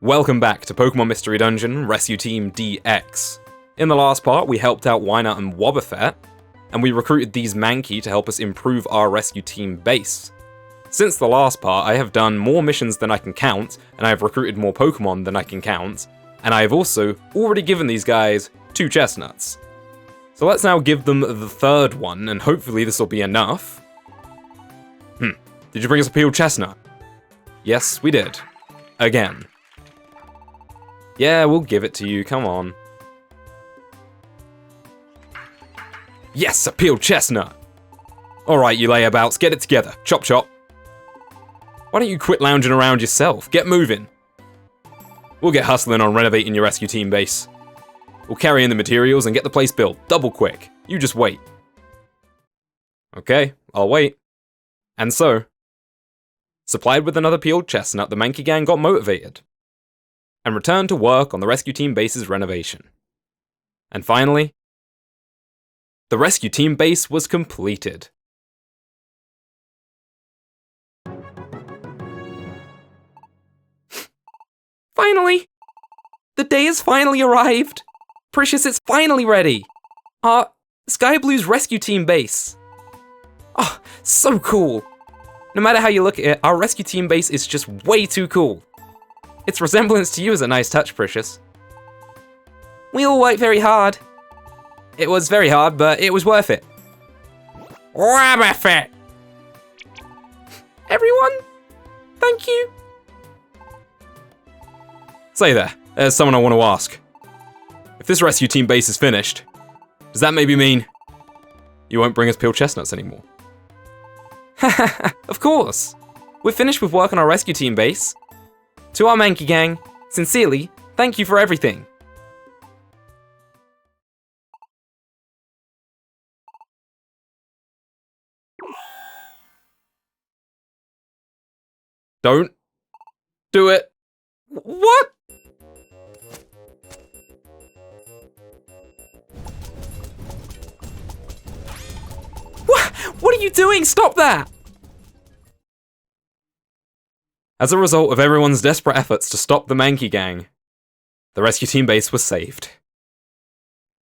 Welcome back to Pokemon Mystery Dungeon Rescue Team DX. In the last part, we helped out Wynaut and Wobbuffet, and we recruited these Mankey to help us improve our rescue team base. Since the last part, I have done more missions than I can count, and I have recruited more Pokemon than I can count, and I have also already given these guys 2 chestnuts. So let's now give them the third one, and hopefully this will be enough. Did you bring us a peeled chestnut? Yes, we did. Again. Yeah, we'll give it to you, come on. Yes, a peeled chestnut! Alright, you layabouts, get it together. Chop chop. Why don't you quit lounging around yourself? Get moving. We'll get hustling on renovating your rescue team base. We'll carry in the materials and get the place built, double quick. You just wait. Okay, I'll wait. And so, supplied with another peeled chestnut, the Mankey gang got motivated and returned to work on the rescue team base's renovation. And finally, the rescue team base was completed. Finally! The day has finally arrived! Precious, it's finally ready! Our Sky Blue's rescue team base! Oh, so cool! No matter how you look at it, our rescue team base is just way too cool. Its resemblance to you is a nice touch, Precious. We all worked very hard. It was very hard, but it was worth it. Wobbuffet! Everyone, thank you. Say there, there's someone I want to ask. If this rescue team base is finished, does that maybe mean you won't bring us peeled chestnuts anymore? Of course! We're finished with work on our rescue team base. To our Mankey gang, sincerely, thank you for everything. Don't do it. What? What are you doing? Stop that! As a result of everyone's desperate efforts to stop the Mankey gang, the rescue team base was saved.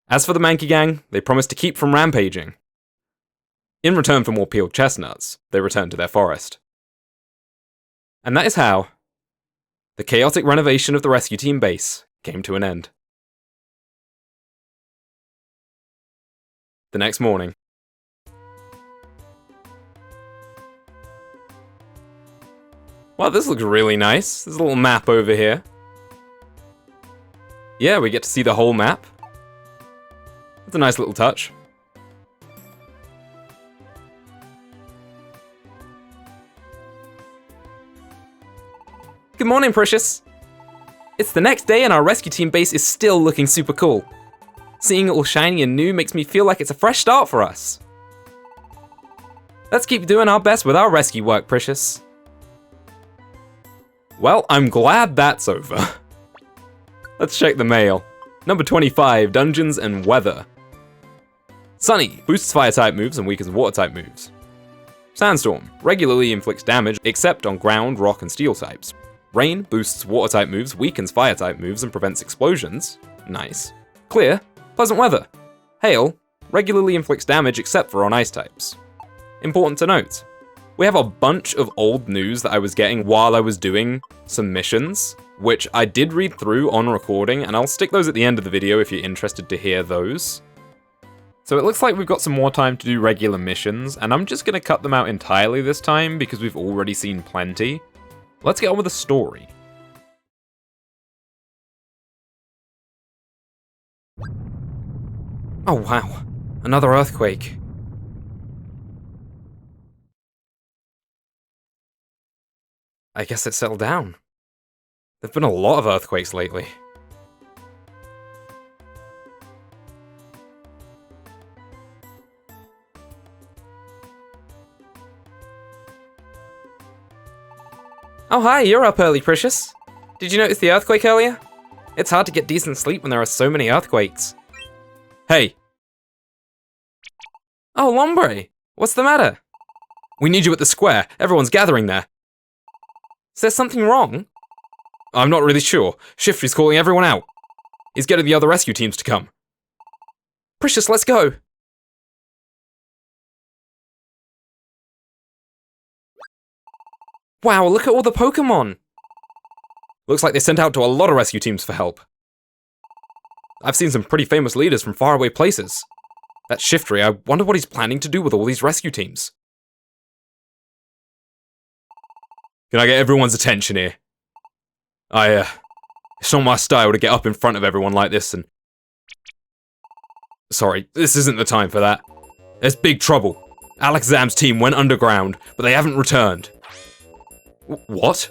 As for the Mankey gang, they promised to keep from rampaging. In return for more peeled chestnuts, they returned to their forest. And that is how the chaotic renovation of the rescue team base came to an end. The next morning. Wow, this looks really nice. There's a little map over here. Yeah, we get to see the whole map. That's a nice little touch. Good morning, Precious. It's the next day and our rescue team base is still looking super cool. Seeing it all shiny and new makes me feel like it's a fresh start for us. Let's keep doing our best with our rescue work, Precious. Well, I'm glad that's over. Let's check the mail. Number 25, Dungeons and Weather. Sunny, boosts fire-type moves and weakens water-type moves. Sandstorm, regularly inflicts damage except on ground, rock, and steel types. Rain, boosts water-type moves, weakens fire-type moves, and prevents explosions. Nice. Clear, pleasant weather. Hail, regularly inflicts damage except for on ice types. Important to note, we have a bunch of old news that I was getting while I was doing some missions, which I did read through on recording, and I'll stick those at the end of the video if you're interested to hear those. So it looks like we've got some more time to do regular missions, and I'm just going to cut them out entirely this time because we've already seen plenty. Let's get on with the story. Oh wow, another earthquake. I guess it settled down. There've been a lot of earthquakes lately. Oh hi, you're up early, Precious. Did you notice the earthquake earlier? It's hard to get decent sleep when there are so many earthquakes. Hey! Oh, Lombre! What's the matter? We need you at the square. Everyone's gathering there. Is there something wrong? I'm not really sure. Shiftry's calling everyone out. He's getting the other rescue teams to come. Precious, let's go! Wow, look at all the Pokémon! Looks like they sent out to a lot of rescue teams for help. I've seen some pretty famous leaders from faraway places. That Shiftry, I wonder what he's planning to do with all these rescue teams. Can I get everyone's attention here? It's not my style to get up in front of everyone like this and... Sorry, this isn't the time for that. There's big trouble. Alakazam's team went underground, but they haven't returned. What?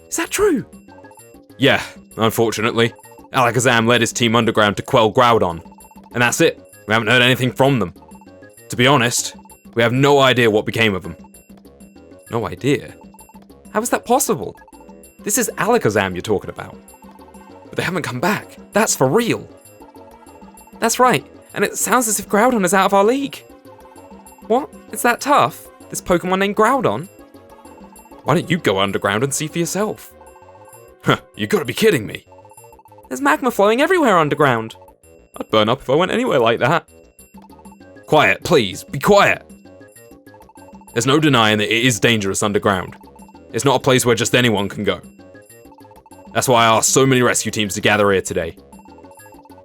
Is that true? Yeah, unfortunately. Alakazam led his team underground to quell Groudon. And that's it. We haven't heard anything from them. To be honest, we have no idea what became of them. No idea? How is that possible? This is Alakazam you're talking about. But they haven't come back. That's for real. That's right. And it sounds as if Groudon is out of our league. What? It's that tough? This Pokemon named Groudon? Why don't you go underground and see for yourself? Huh, you gotta be kidding me. There's magma flowing everywhere underground. I'd burn up if I went anywhere like that. Quiet, please, be quiet. There's no denying that it is dangerous underground. It's not a place where just anyone can go. That's why I asked so many rescue teams to gather here today.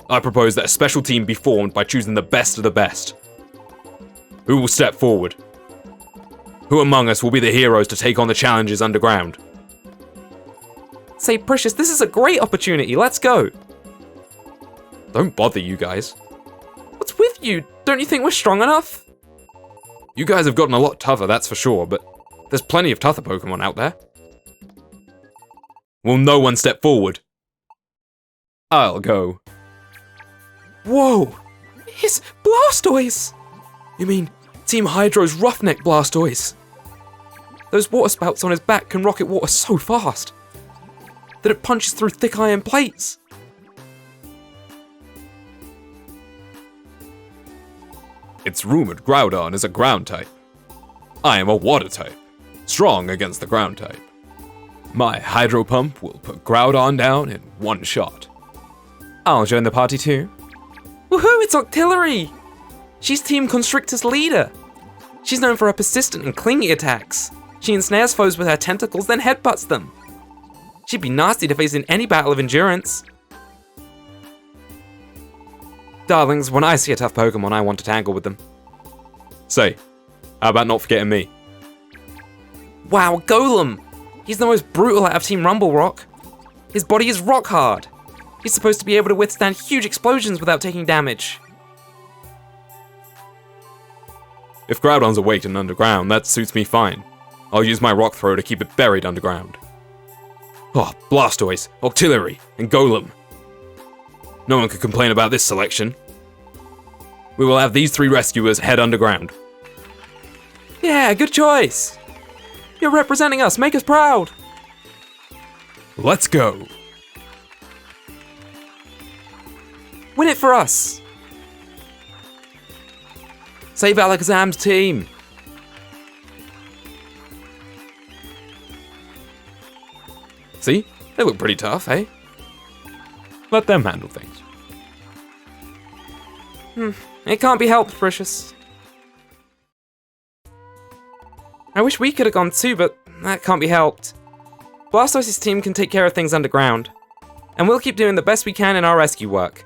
I propose that a special team be formed by choosing the best of the best. Who will step forward? Who among us will be the heroes to take on the challenges underground? Say, Precious, this is a great opportunity. Let's go. Don't bother, you guys. What's with you? Don't you think we're strong enough? You guys have gotten a lot tougher, that's for sure, but there's plenty of tougher Pokemon out there. Will no one step forward? I'll go. Whoa! It's Blastoise! You mean Team Hydro's Roughneck Blastoise? Those water spouts on his back can rocket water so fast that it punches through thick iron plates. It's rumored Groudon is a ground type. I am a water type, strong against the ground type. My Hydro Pump will put Groudon down in one shot. I'll join the party too. Woohoo, it's Octillery! She's Team Constrictor's leader. She's known for her persistent and clingy attacks. She ensnares foes with her tentacles, then headbutts them. She'd be nasty to face in any battle of endurance. Darlings, when I see a tough Pokemon, I want to tangle with them. Say, how about not forgetting me? Wow, Golem! He's the most brutal out of Team Rumble Rock. His body is rock hard. He's supposed to be able to withstand huge explosions without taking damage. If Groudon's awake and underground, that suits me fine. I'll use my Rock Throw to keep it buried underground. Oh, Blastoise, Octillery, and Golem. No one could complain about this selection. We will have these three rescuers head underground. Yeah, good choice. You're representing us, make us proud. Let's go. Win it for us. Save Alakazam's team. See? They look pretty tough, eh? Let them handle things. It can't be helped, Precious. I wish we could have gone too, but that can't be helped. Blastoise's team can take care of things underground, and we'll keep doing the best we can in our rescue work.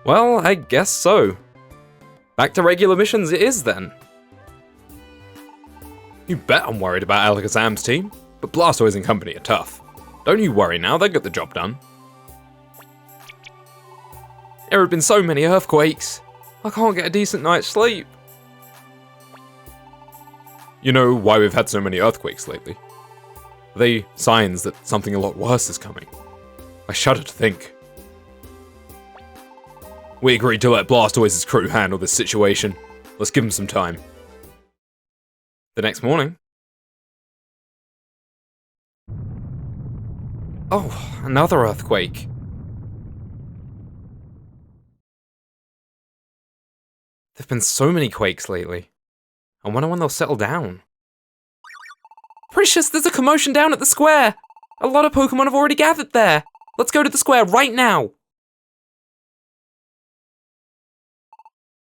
Well, I guess so. Back to regular missions it is then. You bet I'm worried about Alakazam's team, but Blastoise and company are tough. Don't you worry now, they'll get the job done. There have been so many earthquakes. I can't get a decent night's sleep. You know why we've had so many earthquakes lately? Are they signs that something a lot worse is coming? I shudder to think. We agreed to let Blastoise's crew handle this situation. Let's give them some time. The next morning. Oh, another earthquake. There've been so many quakes lately. I wonder when they'll settle down. Precious, there's a commotion down at the square! A lot of Pokemon have already gathered there. Let's go to the square right now.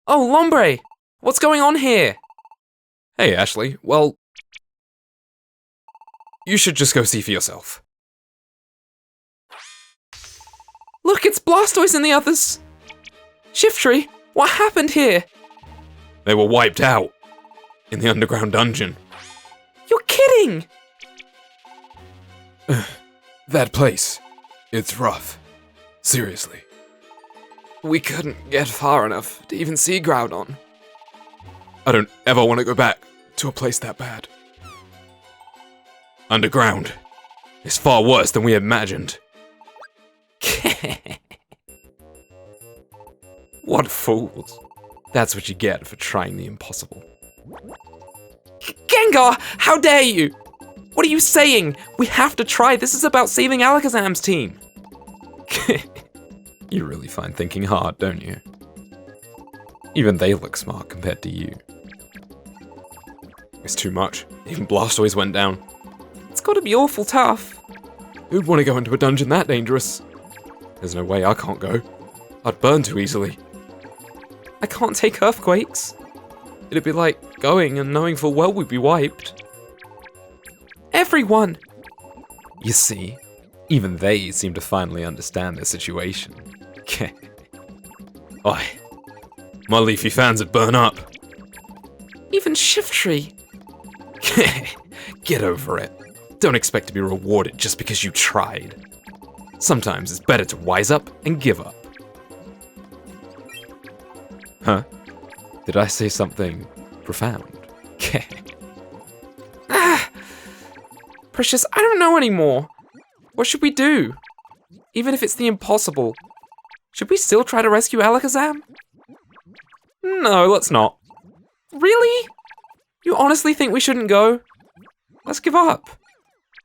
Oh, Lombre! What's going on here? Hey, Ashley. Well, you should just go see for yourself. Look, it's Blastoise and the others. Shiftry, what happened here? They were wiped out in the underground dungeon. You're kidding! That place, it's rough. Seriously. We couldn't get far enough to even see Groudon. I don't ever want to go back to a place that bad. Underground is far worse than we imagined. What fools. That's what you get for trying the impossible. Gengar, how dare you? What are you saying? We have to try. This is about saving Alakazam's team. You really find thinking hard, don't you? Even they look smart compared to you. It's too much. Even Blastoise went down. It's gotta be awful tough. Who'd want to go into a dungeon that dangerous? There's no way I can't go. I'd burn too easily. I can't take earthquakes. It'd be like going and knowing full well we'd be wiped. Everyone! You see, even they seem to finally understand their situation. Oi, my leafy fans would burn up. Even Shiftry. Get over it. Don't expect to be rewarded just because you tried. Sometimes it's better to wise up and give up. Huh? Did I say something profound? Precious, I don't know anymore. What should we do? Even if it's the impossible. Should we still try to rescue Alakazam? No, let's not. Really? You honestly think we shouldn't go? Let's give up.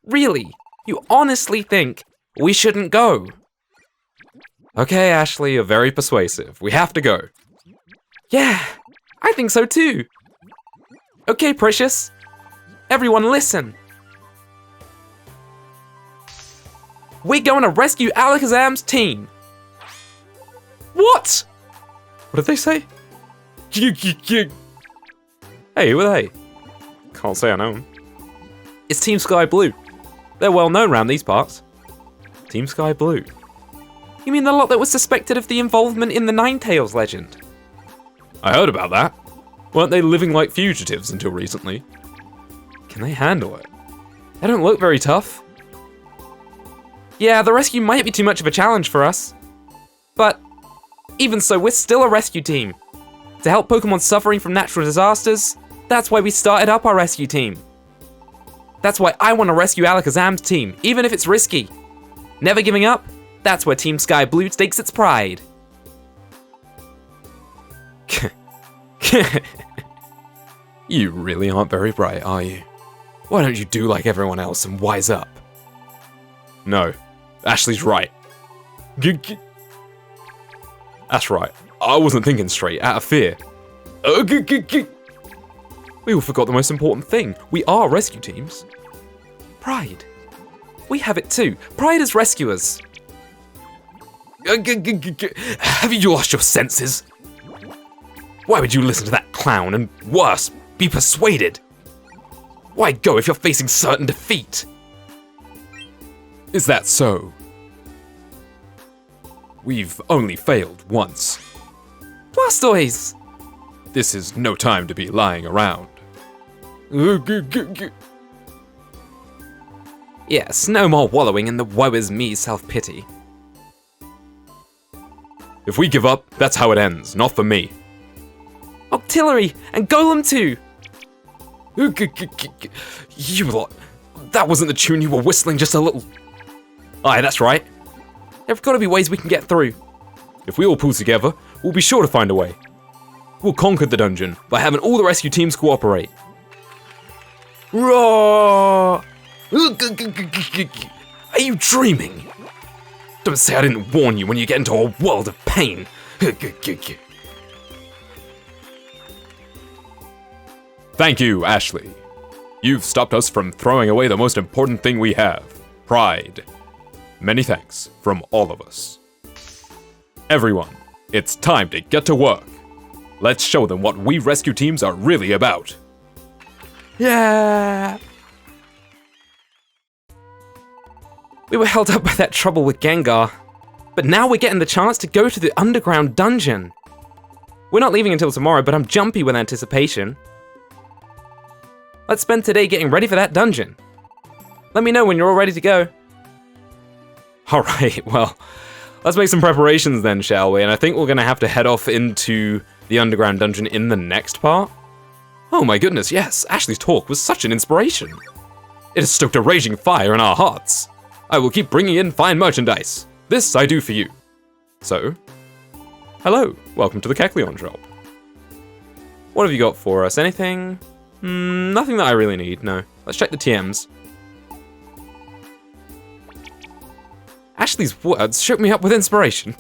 Really? You honestly think we shouldn't go? Okay, Ashley, you're very persuasive. We have to go. Yeah, I think so too. Okay, Precious. Everyone listen. We're going to rescue Alakazam's team. What? What did they say? Hey, who are they? Can't say I know them. It's Team Sky Blue. They're well known around these parts. Team Sky Blue? You mean the lot that was suspected of the involvement in the Ninetales legend? I heard about that. Weren't they living like fugitives until recently? Can they handle it? They don't look very tough. Yeah, the rescue might be too much of a challenge for us. But even so, we're still a rescue team. To help Pokemon suffering from natural disasters, that's why we started up our rescue team. That's why I want to rescue Alakazam's team, even if it's risky. Never giving up, that's where Team Sky Blue takes its pride. You really aren't very bright, are you? Why don't you do like everyone else and wise up? No, Ashley's right. That's right. I wasn't thinking straight, out of fear. We all forgot the most important thing. We are rescue teams. Pride. We have it too. Pride as rescuers. Have you lost your senses? Why would you listen to that clown and, worse, be persuaded? Why go if you're facing certain defeat? Is that so? We've only failed once. Blastoise! This is no time to be lying around. Yes, no more wallowing in the woe is me self-pity. If we give up, that's how it ends, not for me. Octillery and Golem too! You lot, that wasn't the tune you were whistling just a little... Aye, that's right. There've got to be ways we can get through. If we all pull together, we'll be sure to find a way. We'll conquer the dungeon by having all the rescue teams cooperate. Roar! Are you dreaming? Don't say I didn't warn you when you get into a world of pain. Thank you, Ashley. You've stopped us from throwing away the most important thing we have, pride. Many thanks from all of us. Everyone, it's time to get to work. Let's show them what we rescue teams are really about. Yeah! We were held up by that trouble with Gengar, but now we're getting the chance to go to the underground dungeon. We're not leaving until tomorrow, but I'm jumpy with anticipation. Let's spend today getting ready for that dungeon. Let me know when you're all ready to go. Alright, well, let's make some preparations then, shall we? And I think we're going to have to head off into the underground dungeon in the next part. Oh my goodness, yes, Ashley's talk was such an inspiration. It has stoked a raging fire in our hearts. I will keep bringing in fine merchandise. This I do for you. So, hello, welcome to the Kecleon shop. What have you got for us? Anything? Nothing that I really need, no. Let's check the TMs. Ashley's words shook me up with inspiration.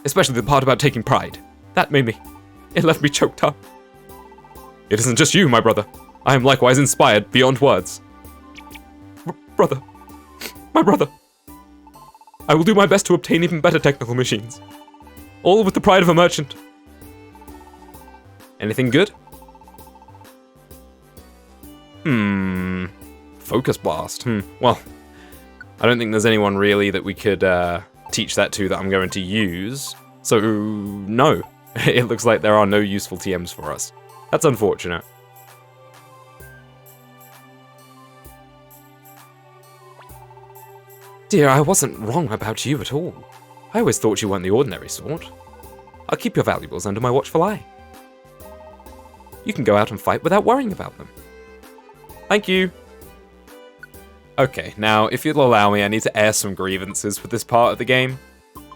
Especially the part about taking pride. That made me... it left me choked up. It isn't just you, my brother. I am likewise inspired beyond words. Brother. My brother. I will do my best to obtain even better technical machines. All with the pride of a merchant. Anything good? Focus Blast. Well, I don't think there's anyone really that we could teach that to that I'm going to use. So, no. It looks like there are no useful TMs for us. That's unfortunate. Dear, I wasn't wrong about you at all. I always thought you weren't the ordinary sort. I'll keep your valuables under my watchful eye. You can go out and fight without worrying about them. Thank you. Okay, now, if you'll allow me, I need to air some grievances with this part of the game.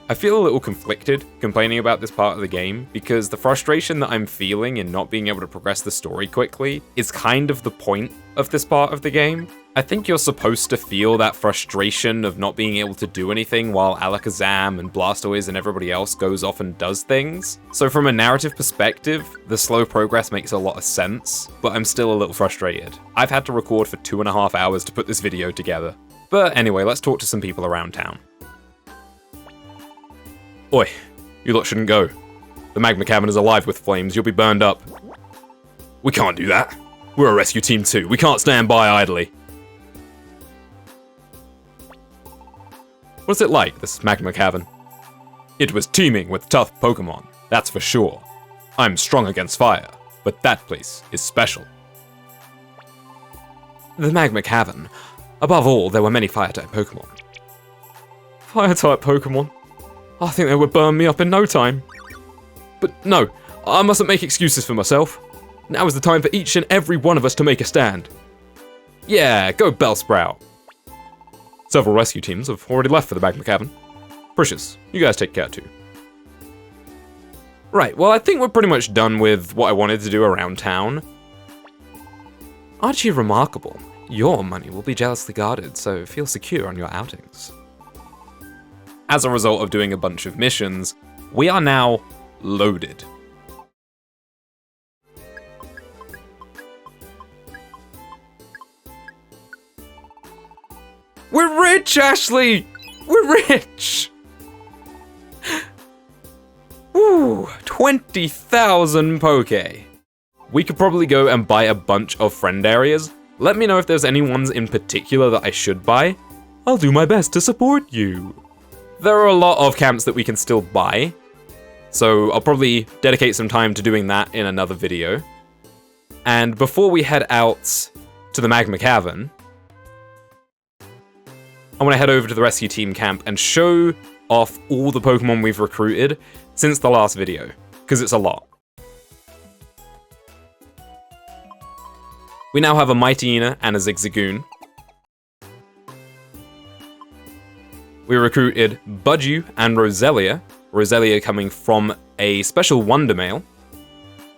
I feel a little conflicted complaining about this part of the game, because the frustration that I'm feeling in not being able to progress the story quickly is kind of the point of this part of the game. I think you're supposed to feel that frustration of not being able to do anything while Alakazam and Blastoise and everybody else goes off and does things. So from a narrative perspective, the slow progress makes a lot of sense, but I'm still a little frustrated. I've had to record for 2.5 hours to put this video together. But anyway, let's talk to some people around town. Oi, you lot shouldn't go. The magma cavern is alive with flames, you'll be burned up. We can't do that. We're a rescue team too, we can't stand by idly. What's it like, this magma cavern? It was teeming with tough Pokémon, that's for sure. I'm strong against fire, but that place is special. The magma cavern. Above all, there were many fire-type Pokémon. Fire-type Pokémon? I think they would burn me up in no time. But no, I mustn't make excuses for myself. Now is the time for each and every one of us to make a stand. Yeah, go Bellsprout. Several rescue teams have already left for the magma cavern. Precious, you guys take care too. Right, well I think we're pretty much done with what I wanted to do around town. Aren't you remarkable? Your money will be jealously guarded, so feel secure on your outings. As a result of doing a bunch of missions, we are now loaded. We're rich, Ashley! We're rich! Ooh, 20,000 Poke. We could probably go and buy a bunch of friend areas. Let me know if there's any ones in particular that I should buy. I'll do my best to support you. There are a lot of camps that we can still buy, so I'll probably dedicate some time to doing that in another video. And before we head out to the magma cavern, I want to head over to the rescue team camp and show off all the Pokemon we've recruited since the last video, because it's a lot. We now have a Mightyena and a Zigzagoon. We recruited Budew and Roselia. Roselia coming from a special Wonder Mail.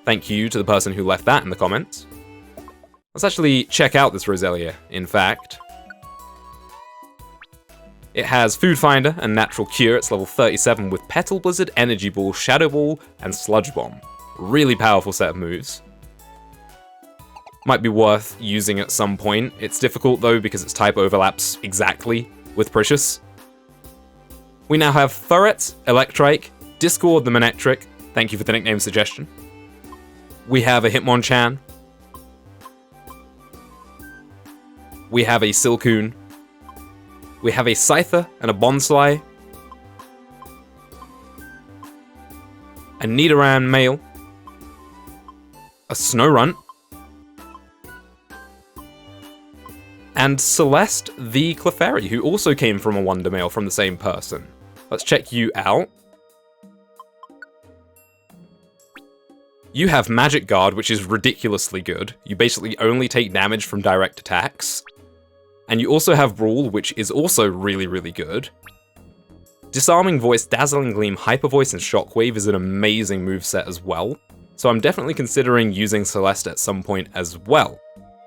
Thank you to the person who left that in the comments. Let's actually check out this Roselia, in fact. It has Food Finder and Natural Cure. It's level 37 with Petal Blizzard, Energy Ball, Shadow Ball, and Sludge Bomb. Really powerful set of moves. Might be worth using at some point. It's difficult though because its type overlaps exactly with Precious. We now have Furret, Electrike, Discord the Manectric, thank you for the nickname suggestion. We have a Hitmonchan. We have a Silcoon. We have a Scyther and a Bonsly. A Nidoran male. A Snorunt. And Celeste the Clefairy, who also came from a Wonder Male from the same person. Let's check you out. You have Magic Guard, which is ridiculously good. You basically only take damage from direct attacks. And you also have Rule, which is also really, really good. Disarming Voice, Dazzling Gleam, Hyper Voice, and Shockwave is an amazing moveset as well. So I'm definitely considering using Celeste at some point as well.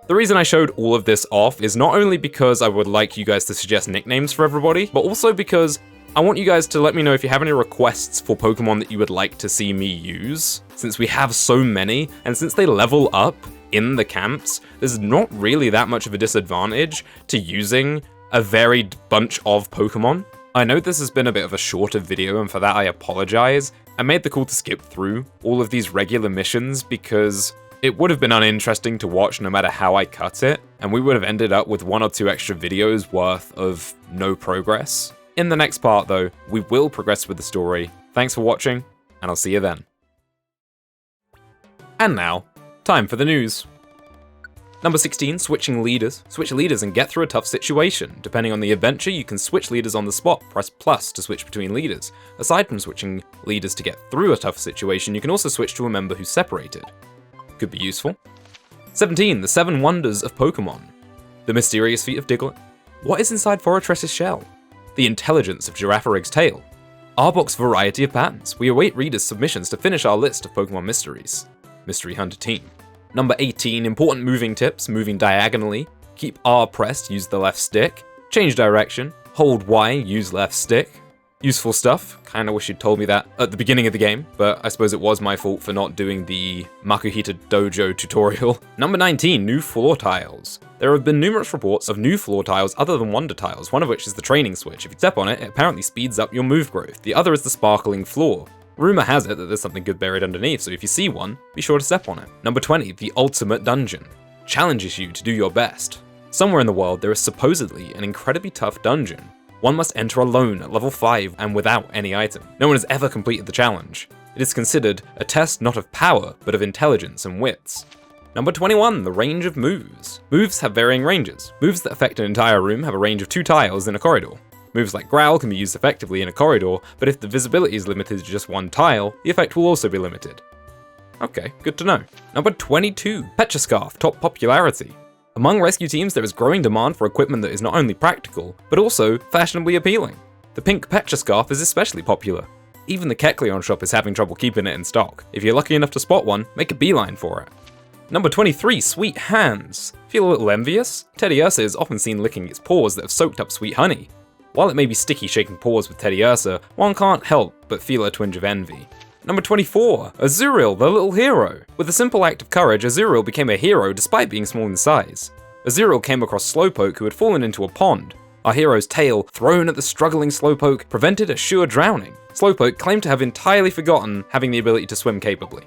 The reason I showed all of this off is not only because I would like you guys to suggest nicknames for everybody, but also because I want you guys to let me know if you have any requests for Pokemon that you would like to see me use. Since we have so many, and since they level up in the camps, there's not really that much of a disadvantage to using a varied bunch of Pokemon. I know this has been a bit of a shorter video, and for that I apologize. I made the call to skip through all of these regular missions because it would have been uninteresting to watch no matter how I cut it, and we would have ended up with 1 or 2 extra videos worth of no progress. In the next part though, we will progress with the story. Thanks for watching, and I'll see you then. And now, time for the news. Number 16, switching leaders. Switch leaders and get through a tough situation. Depending on the adventure, you can switch leaders on the spot. Press plus to switch between leaders. Aside from switching leaders to get through a tough situation, you can also switch to a member who's separated. Could be useful. 17, the 7 wonders of Pokemon. The mysterious feet of Diglett. What is inside Forretress's shell? The intelligence of Giraffarigg's tail. Arbok's variety of patterns. We await readers' submissions to finish our list of Pokemon mysteries. Mystery Hunter Team. Number 18, important moving tips, moving diagonally. Keep R pressed, use the left stick. Change direction, hold Y, use left stick. Useful stuff, kinda wish you'd told me that at the beginning of the game, but I suppose it was my fault for not doing the Makuhita Dojo tutorial. Number 19, new floor tiles. There have been numerous reports of new floor tiles other than wonder tiles, one of which is the training switch. If you step on it, it apparently speeds up your move growth. The other is the sparkling floor. Rumor has it that there's something good buried underneath, so if you see one, be sure to step on it. Number 20, the ultimate dungeon. Challenges you to do your best. Somewhere in the world, there is supposedly an incredibly tough dungeon. One must enter alone at level 5 and without any item. No one has ever completed the challenge. It is considered a test not of power, but of intelligence and wits. Number 21, the range of moves. Moves have varying ranges. Moves that affect an entire room have a range of 2 tiles in a corridor. Moves like Growl can be used effectively in a corridor, but if the visibility is limited to just 1 tile, the effect will also be limited. Okay, good to know. Number 22, Petroscarf, top popularity. Among rescue teams, there is growing demand for equipment that is not only practical, but also fashionably appealing. The pink Petroscarf is especially popular. Even the Kecleon shop is having trouble keeping it in stock. If you're lucky enough to spot one, make a beeline for it. Number 23, sweet hands. Feel a little envious? Teddiursa is often seen licking its paws that have soaked up sweet honey. While it may be sticky shaking paws with Teddiursa, one can't help but feel a twinge of envy. Number 24, Azurill, the little hero. With a simple act of courage, Azurill became a hero despite being small in size. Azurill came across Slowpoke, who had fallen into a pond. Our hero's tail, thrown at the struggling Slowpoke, prevented a sure drowning. Slowpoke claimed to have entirely forgotten having the ability to swim capably.